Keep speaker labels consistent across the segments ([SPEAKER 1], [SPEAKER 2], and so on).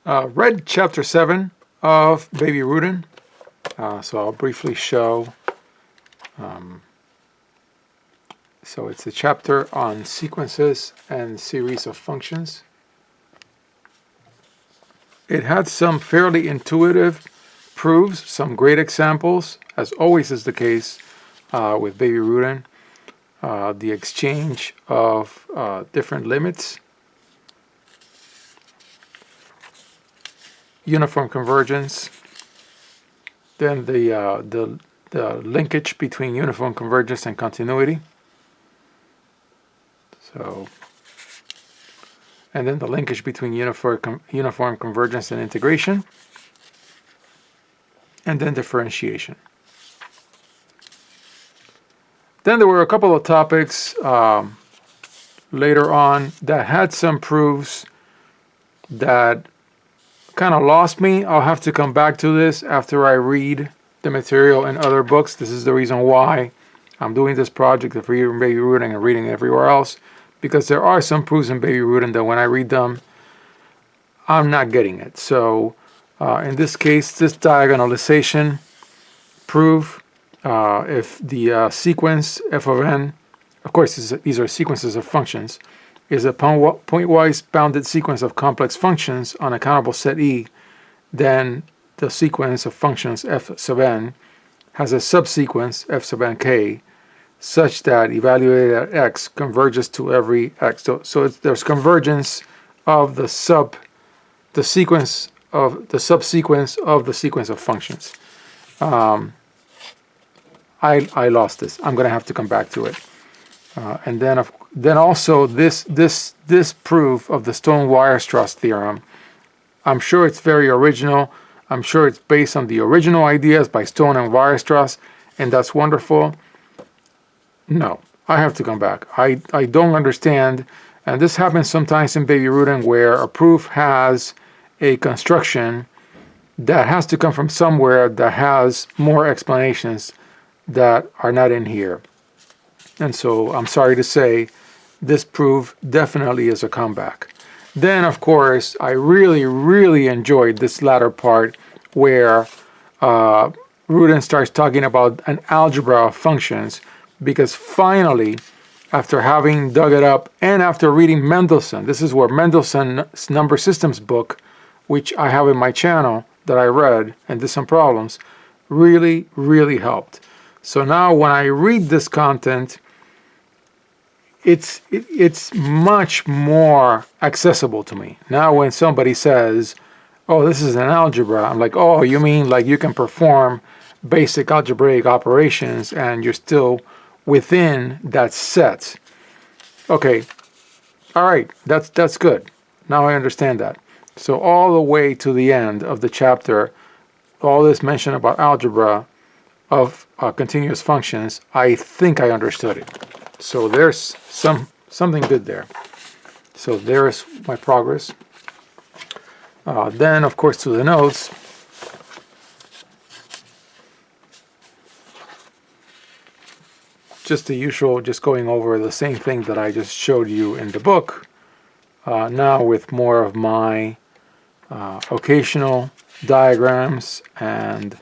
[SPEAKER 1] Read chapter 7 of Baby Rudin, so I'll briefly show. So it's a chapter on sequences and series of functions. It had some fairly intuitive proofs, some great examples, as always is the case with Baby Rudin. The exchange of different limits, uniform convergence, then the linkage between uniform convergence and continuity. So, and then the linkage between uniform convergence and integration, and then differentiation. Then there were a couple of topics later on that had some proofs that kind of lost me. I'll have to come back to this after I read the material in other books. This is the reason why I'm doing this project of reading Baby Rudin and reading everywhere else, because there are some proofs in Baby Rudin that when I read them, I'm not getting it. So in this case, this diagonalization proof, if the sequence f of n, of course these are sequences of functions, is a pointwise bounded sequence of complex functions on a countable set E, then the sequence of functions f sub n has a subsequence f sub n k such that evaluated at x converges to every x. So there's convergence of the sequence of the subsequence of the sequence of functions. I lost this. I'm going to have to come back to it. And then also this proof of the Stone-Weierstrass theorem. I'm sure it's very original. I'm sure it's based on the original ideas by Stone and Weierstrass, and that's wonderful. No, I have to come back. I don't understand, and this happens sometimes in Baby Rudin where a proof has a construction that has to come from somewhere that has more explanations that are not in here. And so I'm sorry to say this proof definitely is a comeback. Then, of course, I really enjoyed this latter part where Rudin starts talking about an algebra of functions, because finally, after having dug it up and after reading Mendelssohn, this is where Mendelssohn's number systems book, which I have in my channel that I read and did some problems, really helped. So now when I read this content, it's much more accessible to me. Now when somebody says, oh, this is an algebra, I'm like, oh, you mean like you can perform basic algebraic operations and you're still within that set. Okay, all right, that's good. Now I understand that. So all the way to the end of the chapter, all this mention about algebra of continuous functions, I think I understood it. So there's something good there. So there's my progress. Then, of course, to the notes. Just the usual, just going over the same thing that I just showed you in the book, now with more of my occasional diagrams and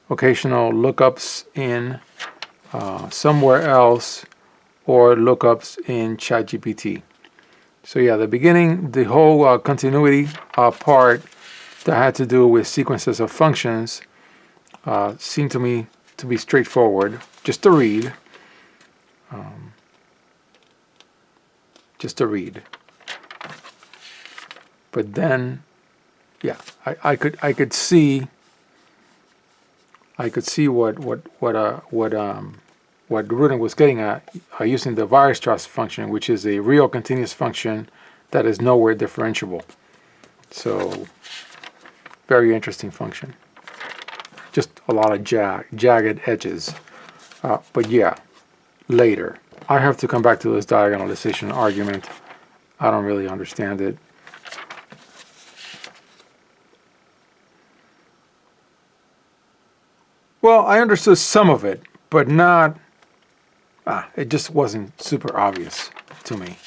[SPEAKER 1] occasional lookups in somewhere else or lookups in ChatGPT. So yeah, the beginning, the whole continuity part that had to do with sequences of functions seemed to me to be straightforward, just to read. But then, yeah, I could see what Rudin was getting at using the Weierstrass function, which is a real continuous function that is nowhere differentiable. So, very interesting function. Just a lot of jagged edges. But yeah, later. I have to come back to this diagonalization argument. I don't really understand it. Well, I understood some of it, but not... it just wasn't super obvious to me.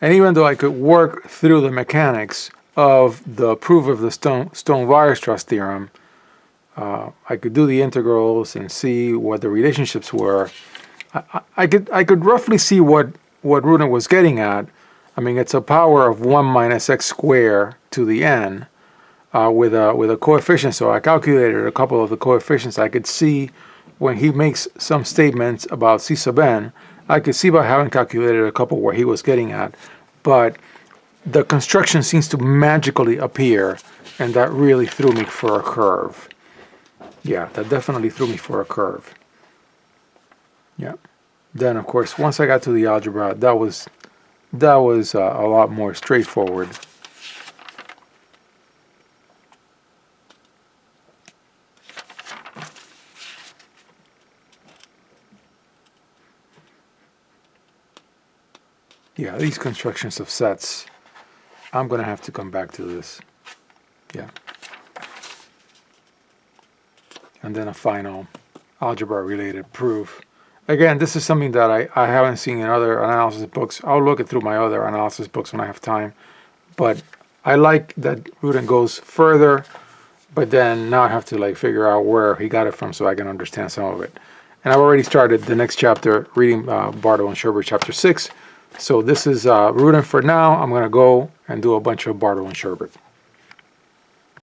[SPEAKER 1] And even though I could work through the mechanics of the proof of the Stone-Weierstrass theorem, I could do the integrals and see what the relationships were. I could roughly see what Rudin was getting at. I mean, it's a power of 1 minus x squared to the n with a coefficient. So I calculated a couple of the coefficients. I could see when he makes some statements about C sub n, I could see by having calculated a couple where he was getting at. But the construction seems to magically appear, and that really threw me for a curve. Yeah, that definitely threw me for a curve. Yeah. Then, of course, once I got to the algebra, that was a lot more straightforward. Yeah, these constructions of sets, I'm going to have to come back to this. Yeah. And then a final algebra-related proof. Again, this is something that I haven't seen in other analysis books. I'll look it through my other analysis books when I have time. But I like that Rudin goes further, but then now I have to like figure out where he got it from so I can understand some of it. And I've already started the next chapter reading Bartow and Sherbert chapter 6. So this is Rudin for now. I'm going to go and do a bunch of Bartow and Sherbert.